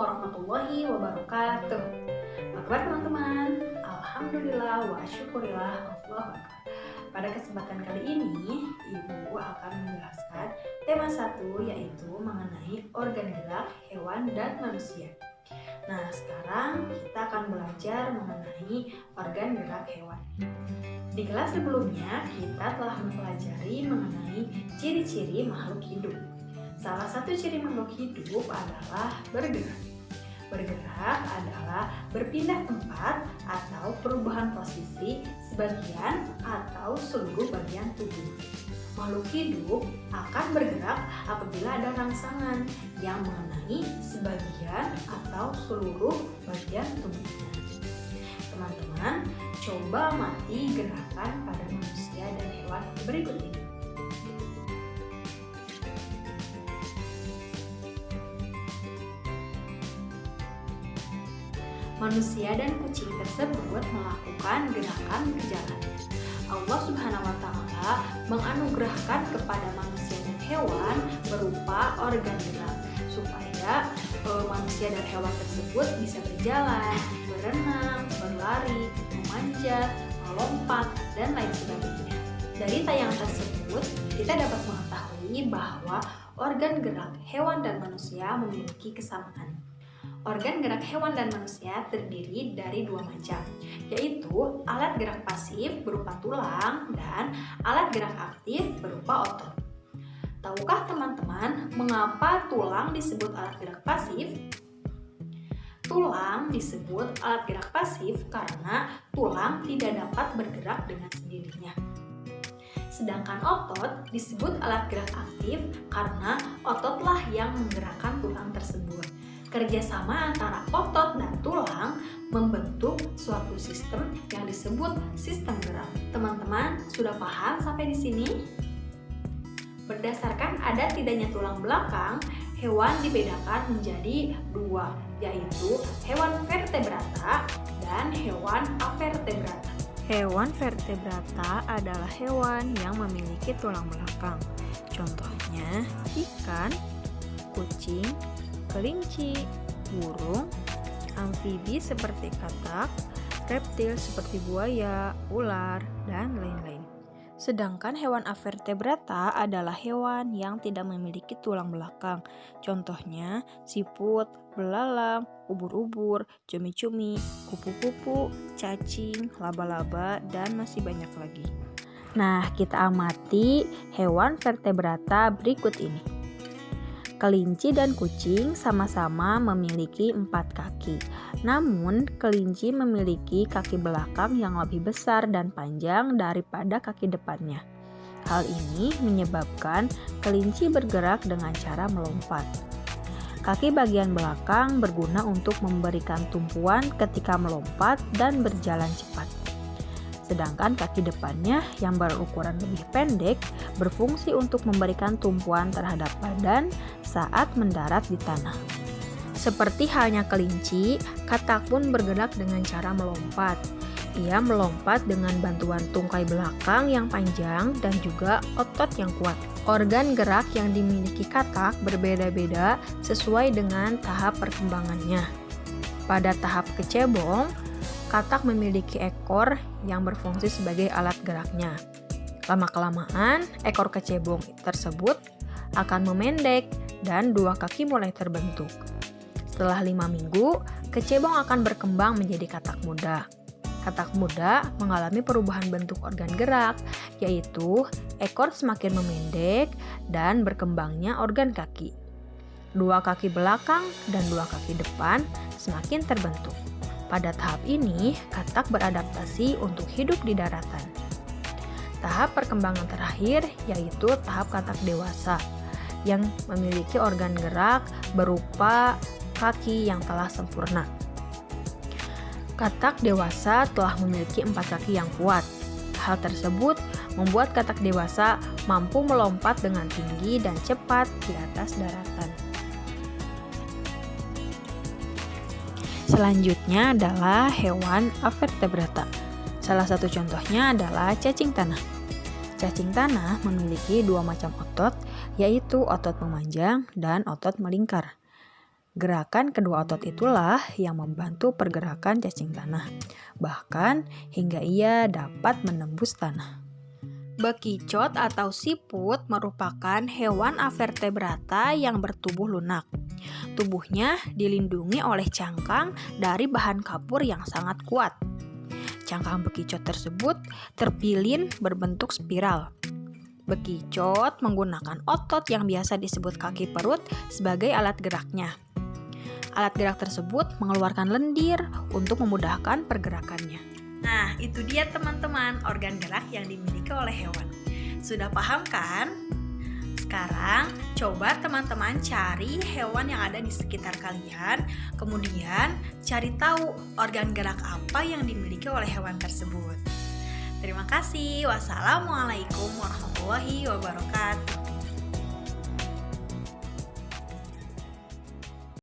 warahmatullahi wabarakatuh. Apa kabar teman-teman? Alhamdulillah wa syukurillah Allah. Pada kesempatan kali ini, Ibu akan menjelaskan tema 1 yaitu mengenai organ gerak hewan dan manusia. Nah, sekarang kita akan belajar mengenai organ gerak hewan. Di kelas sebelumnya, kita telah mempelajari mengenai ciri-ciri makhluk hidup. Salah satu ciri makhluk hidup adalah bergerak. Bergerak adalah berpindah tempat atau perubahan posisi sebagian atau seluruh bagian tubuh. Makhluk hidup akan bergerak apabila ada rangsangan yang mengenai sebagian atau seluruh bagian tubuhnya. Teman-teman, coba amati gerakan pada manusia dan hewan berikut ini. Manusia dan kucing tersebut melakukan gerakan berjalan. Allah Subhanahu wa Ta'ala menganugerahkan kepada manusia dan hewan berupa organ gerak supaya manusia dan hewan tersebut bisa berjalan, berenang, berlari, memanjat, melompat, dan lain sebagainya. Dari tayangan tersebut, kita dapat mengetahui bahwa organ gerak hewan dan manusia memiliki kesamaan. Organ gerak hewan dan manusia terdiri dari 2 macam, yaitu alat gerak pasif berupa tulang dan alat gerak aktif berupa otot. Tahukah teman-teman mengapa tulang disebut alat gerak pasif? Tulang disebut alat gerak pasif karena tulang tidak dapat bergerak dengan sendirinya. Sedangkan otot disebut alat gerak aktif karena ototlah yang menggerakkan tulang tersebut. Kerjasama antara otot dan tulang membentuk suatu sistem yang disebut sistem gerak. Teman-teman, sudah paham sampai di sini? Berdasarkan ada tidaknya tulang belakang, hewan dibedakan menjadi 2, yaitu hewan vertebrata dan hewan avertebrata. Hewan vertebrata adalah hewan yang memiliki tulang belakang. Contohnya ikan, kucing, kelinci, burung, amfibi seperti katak, reptil seperti buaya, ular, dan lain-lain. Sedangkan hewan avertebrata adalah hewan yang tidak memiliki tulang belakang. Contohnya siput, belalang, ubur-ubur, cumi-cumi, kupu-kupu, cacing, laba-laba, dan masih banyak lagi. Nah, kita amati hewan vertebrata berikut ini. Kelinci dan kucing sama-sama memiliki 4 kaki. Namun, kelinci memiliki kaki belakang yang lebih besar dan panjang daripada kaki depannya. Hal ini menyebabkan kelinci bergerak dengan cara melompat. Kaki bagian belakang berguna untuk memberikan tumpuan ketika melompat dan berjalan cepat. Sedangkan kaki depannya yang berukuran lebih pendek berfungsi untuk memberikan tumpuan terhadap badan saat mendarat di tanah. Seperti halnya kelinci, katak pun bergerak dengan cara melompat. Ia melompat dengan bantuan tungkai belakang yang panjang dan juga otot yang kuat. Organ gerak yang dimiliki katak berbeda-beda sesuai dengan tahap perkembangannya. Pada tahap kecebong, katak memiliki ekor yang berfungsi sebagai alat geraknya. Lama-kelamaan, ekor kecebong tersebut akan memendek dan 2 kaki mulai terbentuk. Setelah 5 minggu, kecebong akan berkembang menjadi katak muda. Katak muda mengalami perubahan bentuk organ gerak, yaitu ekor semakin memendek dan berkembangnya organ kaki. 2 kaki belakang dan 2 kaki depan semakin terbentuk. Pada tahap ini, katak beradaptasi untuk hidup di daratan. Tahap perkembangan terakhir yaitu tahap katak dewasa yang memiliki organ gerak berupa kaki yang telah sempurna. Katak dewasa telah memiliki 4 kaki yang kuat. Hal tersebut membuat katak dewasa mampu melompat dengan tinggi dan cepat di atas daratan. Selanjutnya adalah hewan avertebrata. Salah satu contohnya adalah cacing tanah. Cacing tanah memiliki 2 macam otot, yaitu otot memanjang dan otot melingkar. Gerakan kedua otot itulah yang membantu pergerakan cacing tanah, bahkan hingga ia dapat menembus tanah. Bekicot atau siput merupakan hewan avertebrata yang bertubuh lunak. Tubuhnya dilindungi oleh cangkang dari bahan kapur yang sangat kuat. Cangkang bekicot tersebut terpilin berbentuk spiral. Bekicot menggunakan otot yang biasa disebut kaki perut sebagai alat geraknya. Alat gerak tersebut mengeluarkan lendir untuk memudahkan pergerakannya. Nah, itu dia teman-teman organ gerak yang dimiliki oleh hewan. Sudah paham kan? Sekarang, coba teman-teman cari hewan yang ada di sekitar kalian, kemudian cari tahu organ gerak apa yang dimiliki oleh hewan tersebut. Terima kasih. Wassalamualaikum warahmatullahi wabarakatuh.